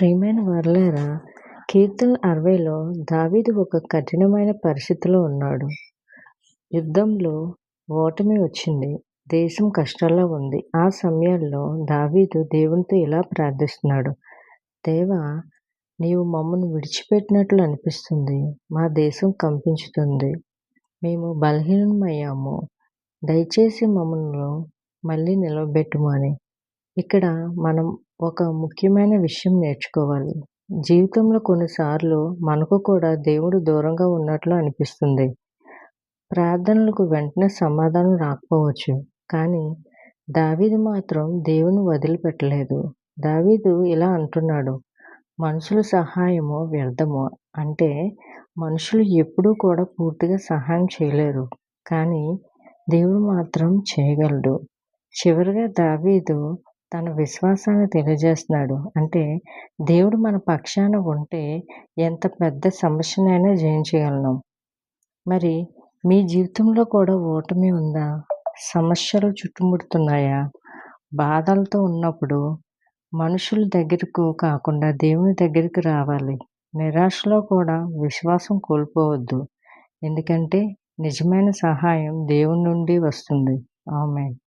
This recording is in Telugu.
ప్రియమైన వారలారా, కీర్తనలు 60లో దావీదు ఒక కఠినమైన పరిస్థితిలో ఉన్నాడు. యుద్ధంలో ఓటమి వచ్చింది. దేశం కష్టాల్లో ఉంది. ఆ సమయాల్లో దావీదు దేవునితో ఇలా ప్రార్థిస్తున్నాడు. దేవా, నీవు మమ్మను విడిచిపెట్టినట్లు అనిపిస్తుంది. మా దేశం కంపించుతుంది. మేము బలహీనమయ్యాము. దయచేసి మమ్మల్ని మళ్ళీ నిలవబెట్టుము అని. ఇక్కడ మనం ఒక ముఖ్యమైన విషయం నేర్చుకోవాలి. జీవితంలో కొన్నిసార్లు మనకు కూడా దేవుడు దూరంగా ఉన్నట్లు అనిపిస్తుంది. ప్రార్థనలకు వెంటనే సమాధానం రాకపోవచ్చు. కానీ దావీదు మాత్రం దేవుని వదిలిపెట్టలేదు. దావీదు ఇలా అంటున్నాడు, మనుషుల సహాయము వ్యర్థము. అంటే మనుషులు ఎప్పుడూ కూడా పూర్తిగా సహాయం చేయలేరు. కానీ దేవుడు మాత్రం చేయగలడు. చివరిగా దావీదు తన విశ్వాసాన్ని తెలియజేస్తున్నాడు. అంటే దేవుడు మన పక్షాన ఉంటే ఎంత పెద్ద సమస్యనైనా జయించగలం. మరి మీ జీవితంలో కూడా ఓటమి ఉందా? సమస్యలు చుట్టుముడుతున్నాయా? బాధలతో ఉన్నప్పుడు మనుషుల దగ్గరకు కాకుండా దేవుని దగ్గరికి రావాలి. నిరాశలో కూడా విశ్వాసం కోల్పోవద్దు. ఎందుకంటే నిజమైన సహాయం దేవుని నుండి వస్తుంది. ఆమేన్.